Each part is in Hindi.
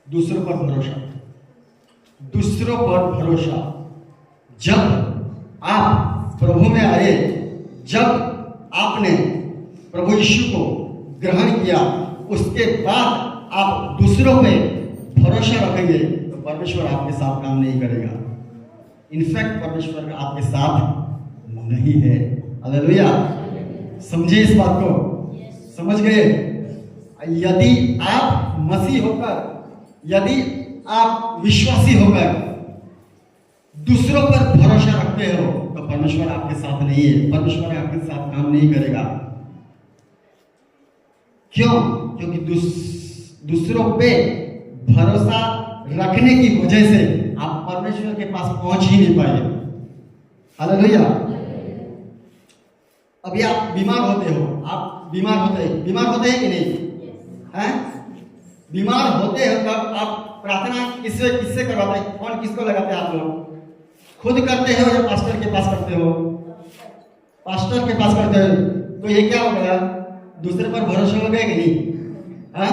दूसरों पर भरोसा, दूसरों पर भरोसा। जब आप प्रभु में आए, जब आपने प्रभु यीशु को ग्रहण किया, उसके बाद आप दूसरों पे भरोसा रखेंगे तो परमेश्वर आपके साथ काम नहीं करेगा। इनफैक्ट परमेश्वर आपके साथ नहीं है। हालेलुया। समझिए इस बात को, समझ गए? यदि आप मसीह होकर, यदि आप विश्वासी होकर दूसरों पर भरोसा रखते हो तो परमेश्वर आपके साथ नहीं है, परमेश्वर आपके साथ काम नहीं करेगा। क्यों? क्योंकि दूसरों पे भरोसा रखने की वजह से आप परमेश्वर के पास पहुंच ही नहीं पाए। हालेलुया। अभी आप बीमार होते हो, आप बीमार होते हैं कि नहीं? हैं? बीमार होते हो तब आप प्रार्थना किससे करवाते हैं? कौन किसको लगाते हैं? आप लोग खुद करते हो या पास्टर के पास करते हो? पास्टर के पास करते हो तो ये क्या हो गया? दूसरे पर भरोसा हो गया कि नहीं? हाँ?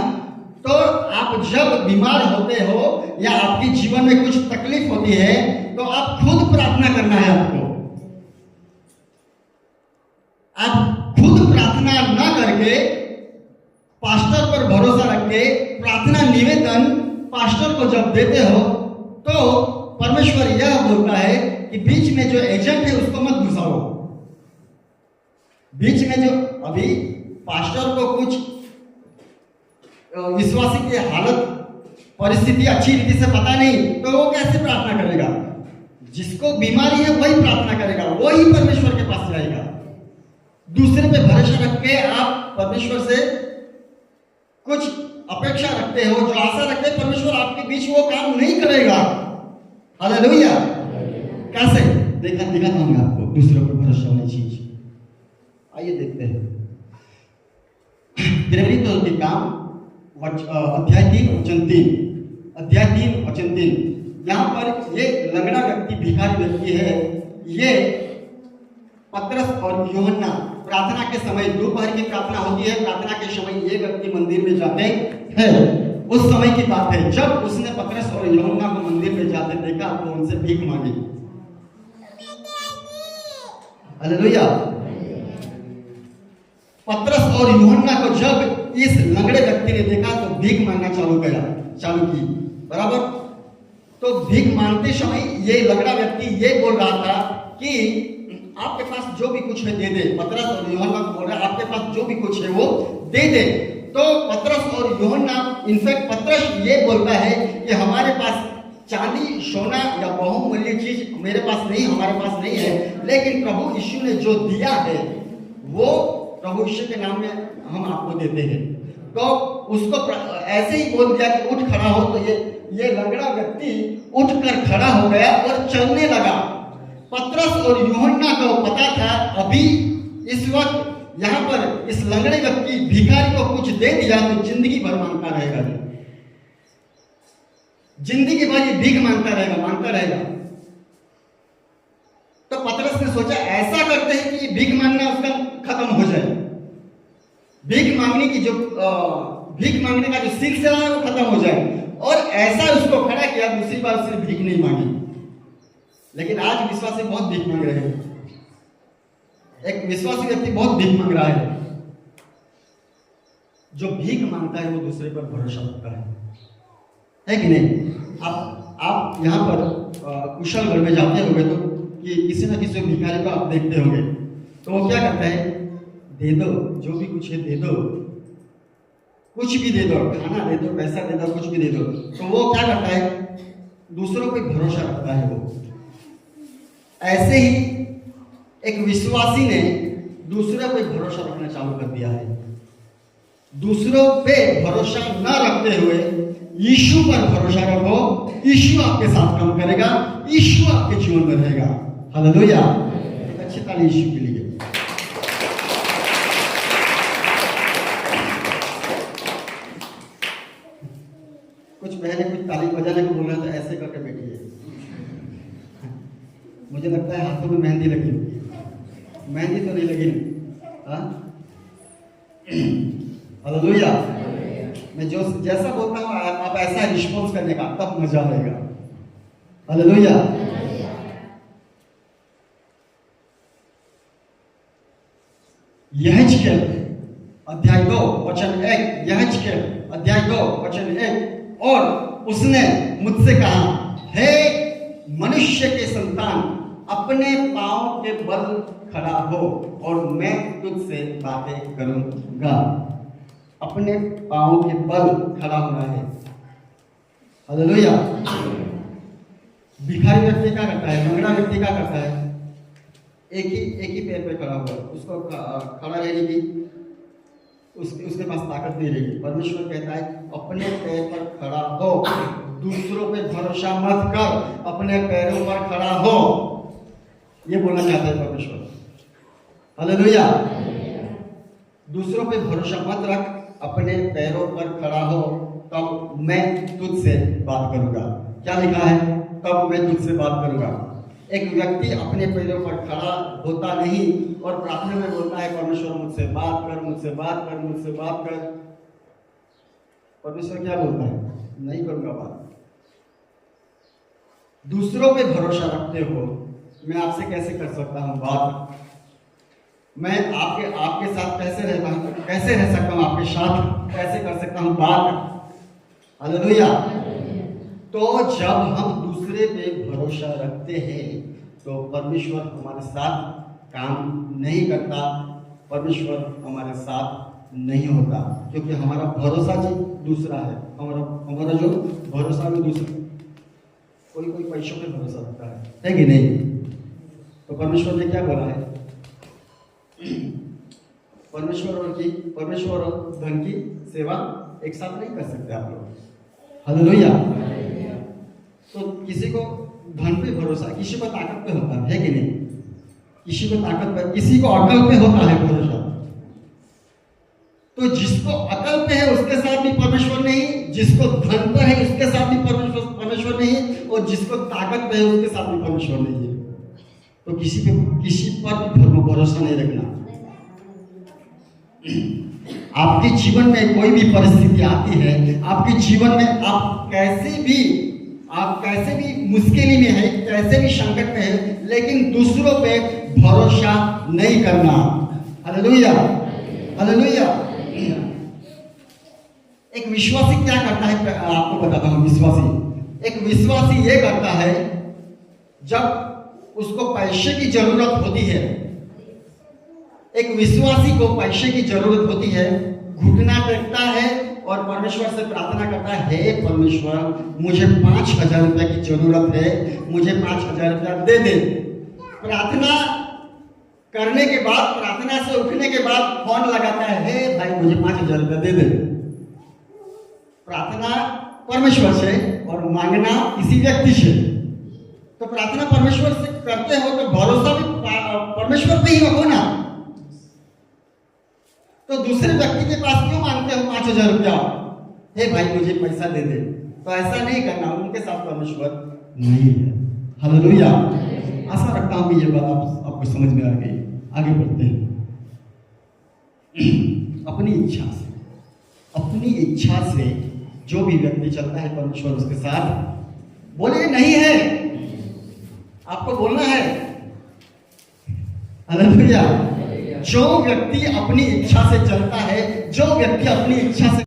तो आप जब बीमार होते हो या आपके जीवन में कुछ तकलीफ होती है तो आप खुद प्रार्थना करना है। आप खुद प्रार्थना ना करके पास्टर पर भरोसा रख के प्रार्थना निवेदन पास्टर को जब देते हो तो परमेश्वर यह बोलता है कि बीच में जो एजेंट है उसको मत घुसाओ। बीच में जो अभी पास्टर को कुछ विश्वासी की हालत परिस्थिति अच्छी रीति से पता नहीं तो वो कैसे प्रार्थना करेगा? जिसको बीमारी है वही प्रार्थना करेगा, वही परमेश्वर के पास जाएगा। दूसरे पे भरोसा रख के आप परमेश्वर से कुछ अपेक्षा रखते हो, जो आशा रखते हैं, परमेश्वर आपके बीच वो काम नहीं करेगा। हालेलुया। कैसे? दिखाता हूं मैं आपको दूसरों पर भरोसा वाली चीज। आइए देखते हैं प्रेरितों के काम अध्याय 3:3। यहाँ पर ये लंगड़ा व्यक्ति, भिखारी व्यक्ति है। ये पतरस और यूहन्ना प्रार्थना के समय, दोपहर की प्रार्थना होती है, प्रार्थना के समय ये व्यक्ति मंदिर में जाते हैं। उस समय की बात है जब उसने पतरस और यूहन्ना को मंदिर में जाते देखा तो उनसे भीख मांगी। हालेलुया। पतरस और यूहन्ना को जब इस लंगड़े व्यक्ति ने देखा तो भीख मांगना चालू की। बराबर। तो भीख मांगते समय ये लंगड़ा व्यक्ति ये बोल रहा था कि आपके पास जो भी कुछ है दे दे। पतरस और यूहन्ना को बोल रहा है आपके पास जो भी कुछ है वो दे दे। तो पतरस और यूहन्ना, इनफैक्ट पतरस ये बोलता है कि हमारे पास चांदी सोना या बहुमूल्य चीज मेरे पास नहीं, हमारे पास नहीं है, लेकिन प्रभु यीशु ने जो दिया है वो प्रभु यीशु के नाम में हम आपको देते हैं। तो उसको ऐसे ही बोल दिया कि उठ खड़ा हो। तो ये लंगड़ा व्यक्ति उठकर खड़ा हो गया और चलने लगा। पतरस और यूहन्ना को पता था अभी इस वक्त यहाँ पर इस लंगड़े व्यक्ति भिखारी को कुछ दे दिया तो जिंदगी भर मांगता रहेगा, जिंदगी भर ये भीख मांगता रहेगा। तो पतरस ने सोचा ऐसा करते हैं कि भीख मांगना उसका खत्म हो जाए, भीख मांगने का जो सिलसिला है वो खत्म हो जाए। और ऐसा उसको खड़ा किया, दूसरी बार उसने भीख नहीं मांगी। लेकिन आज विश्वासी बहुत भीख मांग रहे हैं। एक विश्वासी व्यक्ति बहुत भीख मांग रहा है। जो भीख मांगता है वो दूसरे पर भरोसा रखता है कि नहीं? आप यहाँ पर कुशल घर में जाते होंगे तो कि किसी न किसी भिखारी को आप देखते होंगे तो वो क्या करता है? दे दो, जो भी कुछ है दे दो, कुछ भी दे दो, खाना दे दो, पैसा दे दो, कुछ भी दे दो। तो वो क्या करता है? दूसरों पे भरोसा रखता है वो। ऐसे ही एक विश्वासी ने दूसरों पे भरोसा रखना चालू कर दिया है। दूसरों पे भरोसा न रखते हुए यीशु पर भरोसा रखो। यीशु आपके साथ काम करेगा, यीशु आपके जीवन में रहेगा। हालेलुया। अच्छी ताली यीशु के लिए। कुछ बहने कुछ ताली बजाने को बोल रहा था, ऐसे करके बैठी है। मुझे लगता है हाथों में मेहंदी लगी होगी। मेहंदी तो नहीं लगी। हालेलुया। मैं जो जैसा बोलता हूँ आप ऐसा रिस्पॉन्स करने का, तब मजा आएगा। हालेलुया। यहेजकेल अध्याय 2 वचन 1, यहेजकेल अध्याय 2 वचन 1, और उसने मुझसे कहा, हे मनुष्य के संतान, अपने पांव के बल खड़ा हो और मैं तुझसे बातें करूंगा। अपने पांव के बल खड़ा होना है। हालेलुया। भिखारी व्यक्ति क्या करता है, लंगड़ा व्यक्ति क्या करता है, एक ही पैर पे खड़ा हुआ, उसको खड़ा रहने की उसके पास ताकत नहीं रहेगी। परमेश्वर कहता है अपने पैर पर खड़ा हो, दूसरों पे भरोसा मत कर, अपने पैरों पर खड़ा हो। ये बोलना चाहता है परमेश्वर। हालेलुया। दूसरों पे भरोसा मत रख, अपने पैरों पर खड़ा हो, तब मैं तुझसे बात करूंगा। क्या लिखा है, तब मैं तुझसे बात करूंगा। एक व्यक्ति अपने पैरों पर खड़ा होता नहीं और प्रार्थना में बोलता है परमेश्वर मुझसे बात कर, मुझसे बात कर, मुझसे बात कर। परमेश्वर क्या बोलता है, नहीं करूंगा बात। दूसरों पे भरोसा रखते हो, मैं आपसे कैसे कर सकता हूं बात, मैं आपके साथ कैसे रह सकता हूं, आपके साथ कैसे कर सकता हूं बात। हालेलुया। तो जब हम दूसरे पे भरोसा रखते हैं तो परमेश्वर हमारे साथ काम नहीं करता, परमेश्वर हमारे साथ नहीं होता, क्योंकि हमारा भरोसा जो दूसरा है, हमारा जो भरोसा भी दूसरा। कोई पैसों पे भरोसा रखता है कि नहीं? तो परमेश्वर ने क्या बोला है, परमेश्वर और धन की सेवा एक साथ नहीं कर सकते आप लोग। हालेलुया। तो किसी को धन पे भरोसा, किसी को ताकत पे होता है कि नहीं? किसी को ताकत पे, किसी को अकल पे होता है भरोसा। तो जिसको अकल पे है उसके साथ भी परमेश्वर नहीं, जिसको धन पर है उसके साथ भी परमेश्वर नहीं, और जिसको ताकत पे है उसके साथ भी परमेश्वर नहीं है। तो किसी पर भी भरोसा नहीं रखना। आपके जीवन में कोई भी परिस्थिति आती है, आपके जीवन में आप कैसे भी मुश्किल में है, कैसे भी संकट में है, लेकिन दूसरों पे भरोसा नहीं करना। हालेलुया। हालेलुया। एक विश्वासी क्या करता है, आपको बताता हूं। एक विश्वासी ये करता है, जब उसको पैसे की जरूरत होती है, एक विश्वासी को पैसे की जरूरत होती है, घुटना टेकता है और परमेश्वर से प्रार्थना करता है, हे परमेश्वर, मुझे 5,000 रुपये की जरूरत है, मुझे 5,000 रुपया दे दे। प्रार्थना करने के बाद, प्रार्थना से उठने के बाद फोन लगाता है, हे भाई मुझे 5,000 रुपया दे दे। प्रार्थना परमेश्वर से और मांगना किसी व्यक्ति से। तो प्रार्थना परमेश्वर से करते हो तो भरोसा भी परमेश्वर पे ही रखो ना। तो दूसरे व्यक्ति के पास क्यों मांगते हो 5,000 रुपया, हे भाई मुझे पैसा दे दे? तो ऐसा नहीं करना, उनके साथ परमेश्वर नहीं है। हालेलुया। आशा रखता हूं कि ये बात आपको समझ में आ गई। आगे बढ़ते हैं। अपनी इच्छा से जो भी व्यक्ति चलता है परमेश्वर उसके साथ। बोलिए नहीं है, आपको बोलना है। हालेलुया। जो व्यक्ति अपनी इच्छा से चलता है, जो व्यक्ति अपनी इच्छा से